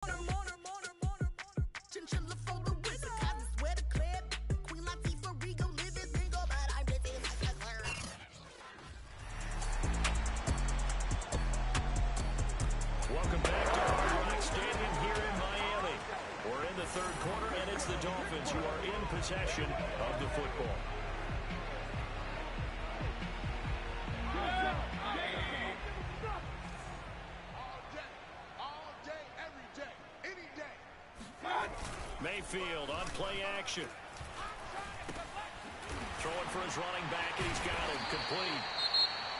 Welcome back to Hard Rock Stadium here in Miami. We're in the third quarter, and it's the Dolphins who are in possession of the football. All day, every day, any day. Mayfield on play action. Throwing for his running back, and he's got him complete.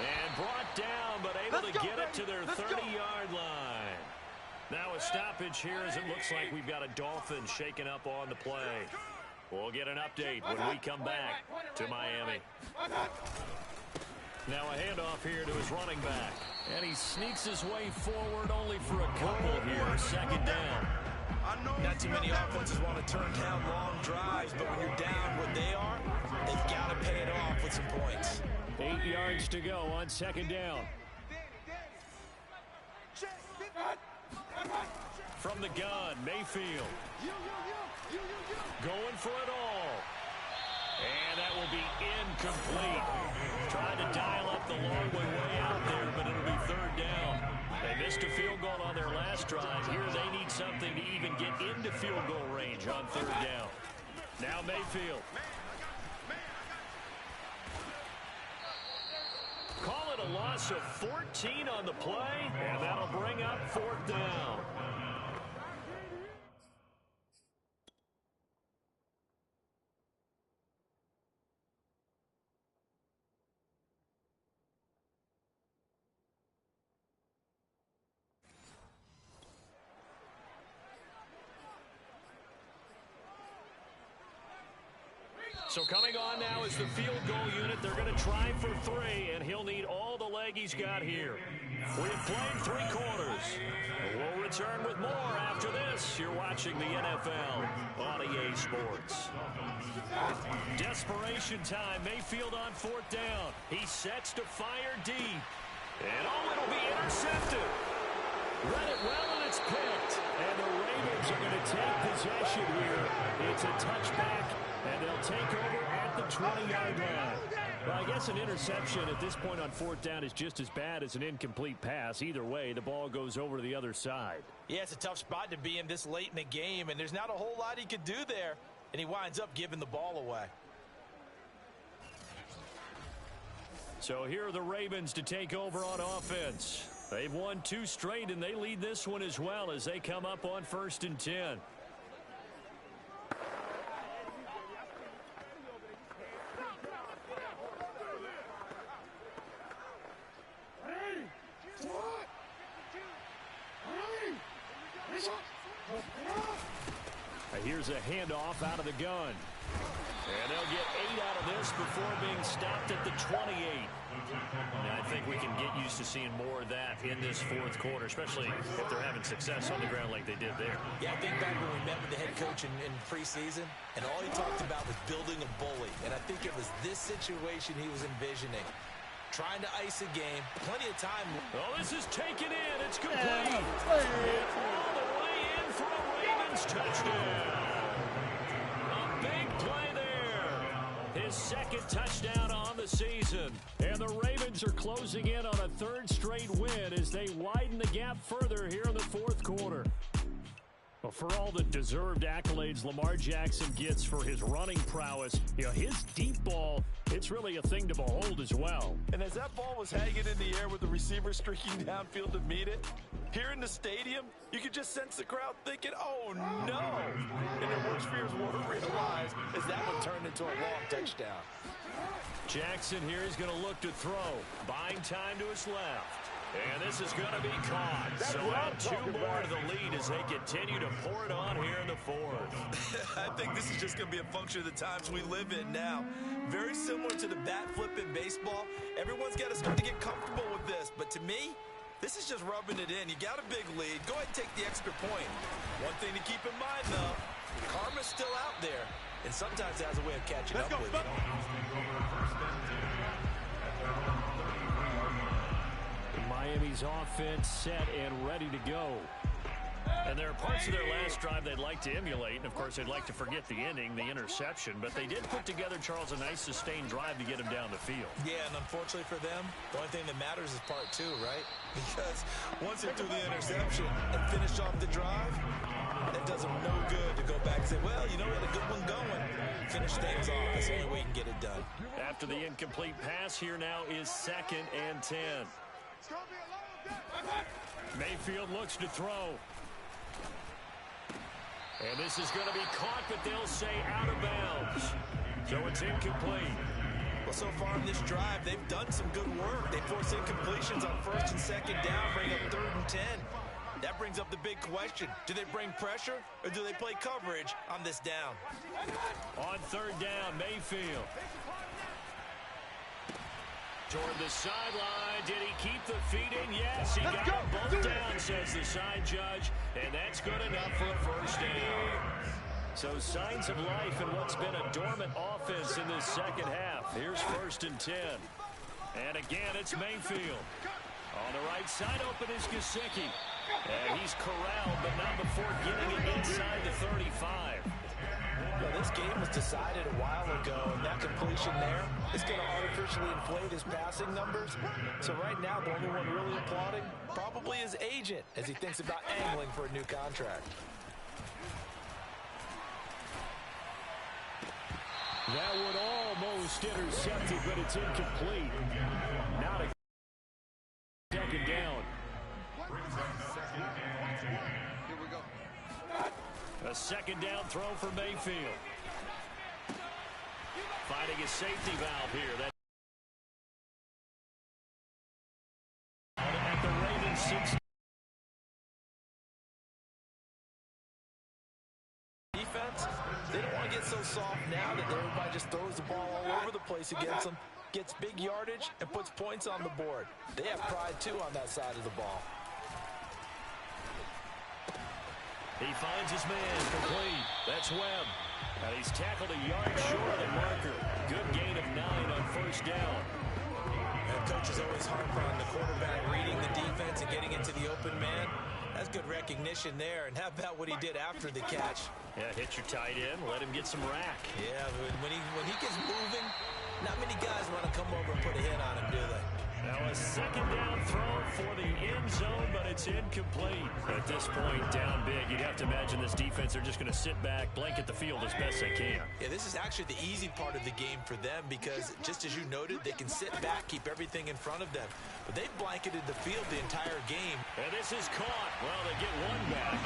And brought down, but able to get it to their 30-yard line. Now a stoppage here as it looks like we've got a Dolphin shaking up on the play. We'll get an update when we come back to Miami. Now a handoff here to his running back. And he sneaks his way forward only for a couple here. Second down. Not too many offenses want to turn down long drives, but when you're down what they are, they've got to pay it off with some points. 8 yards to go on second down. From the gun, Mayfield. Going for it all. And that will be incomplete. Trying to dial up the long way out there, but it'll be third down. They missed a field goal on their last drive. Here they need something to even get into field goal range on third down. Now Mayfield. Call it a loss of 14 on the play, and that'll bring up fourth down. So coming on now is the field goal unit. They're going to try for 3, and he'll need all the leg he's got here. We have played 3 quarters. We'll return with more after this. You're watching the NFL on EA Sports. Desperation time. Mayfield on fourth down. He sets to fire deep. And it'll be intercepted. Read it well, and it's picked. And the Ravens are going to take possession here. It's a touchback. And they'll take over at the 20-yard line. Well, I guess an interception at this point on fourth down is just as bad as an incomplete pass. Either way, the ball goes over to the other side. Yeah, it's a tough spot to be in this late in the game, and there's not a whole lot he could do there. And he winds up giving the ball away. So here are the Ravens to take over on offense. They've won 2 straight, and they lead this one as well as they come up on 1st and 10. Here's a handoff out of the gun. And they'll get 8 out of this before being stopped at the 28. And I think we can get used to seeing more of that in this fourth quarter, especially if they're having success on the ground like they did there. Yeah, I think back when we met with the head coach in preseason, and all he talked about was building a bully. And I think it was this situation he was envisioning. Trying to ice a game. Plenty of time. Oh, this is taken in. It's complete. It's all the way in for a Ravens touchdown. A big play there. His second touchdown on the season. And the Ravens are closing in on a 3rd straight win as they widen the gap further here in the fourth quarter. Well, for all the deserved accolades Lamar Jackson gets for his running prowess, his deep ball, it's really a thing to behold as well. And as that ball was hanging in the air with the receiver streaking downfield to meet it, here in the stadium, you could just sense the crowd thinking, oh, no. And their worst fears weren't realized as that one turned into a long touchdown. Jackson here is going to look to throw. Buying time to his left. And this is going to be caught. So add 2 more to the lead as they continue to pour it on here in the fourth. I think this is just going to be a function of the times we live in now. Very similar to the bat flip in baseball. Everyone's got to start to get comfortable with this. But to me, this is just rubbing it in. You got a big lead. Go ahead and take the extra point. One thing to keep in mind, though, karma's still out there. And sometimes it has a way of catching up with you. Miami's offense set and ready to go. And there are parts of their last drive they'd like to emulate, and of course they'd like to forget the inning, the interception, but they did put together, Charles, a nice sustained drive to get him down the field. Yeah, and unfortunately for them, the only thing that matters is part two, right? Because once they do the interception and finish off the drive, it does them no good to go back and say, well, you know, we had a good one going. Finish things off. That's the only way you can get it done. After the incomplete pass, here now is 2nd and 10. Mayfield looks to throw. And this is going to be caught, but they'll say out of bounds. So it's incomplete. Well, so far in this drive, they've done some good work. They force incompletions on 1st and 2nd down, bring up 3rd and 10. That brings up the big question. Do they bring pressure or do they play coverage on this down? On 3rd down, Mayfield. Toward the sideline. Did he keep the feet in? Yes, he got them both down, says the side judge. And that's good enough for a 1st down. So signs of life in what's been a dormant offense in this 2nd half. Here's 1st and 10. And again, it's Mayfield. On the right side, open is Gesicki. And he's corralled, but not before getting it inside the 35. Well, this game was decided a while ago, and that completion there is going to artificially inflate his passing numbers. So right now, the only one really applauding probably his agent as he thinks about angling for a new contract. That would almost intercepted, but it's incomplete. Now to 2nd down. A 2nd down throw for Mayfield. Finding a safety valve here. That at the Ravens 6. Defense, they don't want to get so soft now that everybody just throws the ball all over the place against them, gets big yardage, and puts points on the board. They have pride, too, on that side of the ball. He finds his man complete. That's Webb. And he's tackled a yard short of the marker. Good gain of 9 on 1st down. And coaches always harp on the quarterback reading the defense and getting into the open man. That's good recognition there. And how about what he did after the catch? Yeah, hit your tight end. Let him get some rack. Yeah, when he gets moving, not many guys want to come over and put a hit on him, do they? Now a 2nd down throw for the end zone, but it's incomplete. At this point, down big, you'd have to imagine this defense, they're just going to sit back, blanket the field as best they can. Yeah, this is actually the easy part of the game for them because, just as you noted, they can sit back, keep everything in front of them. But they've blanketed the field the entire game. And this is caught. Well, they get one back.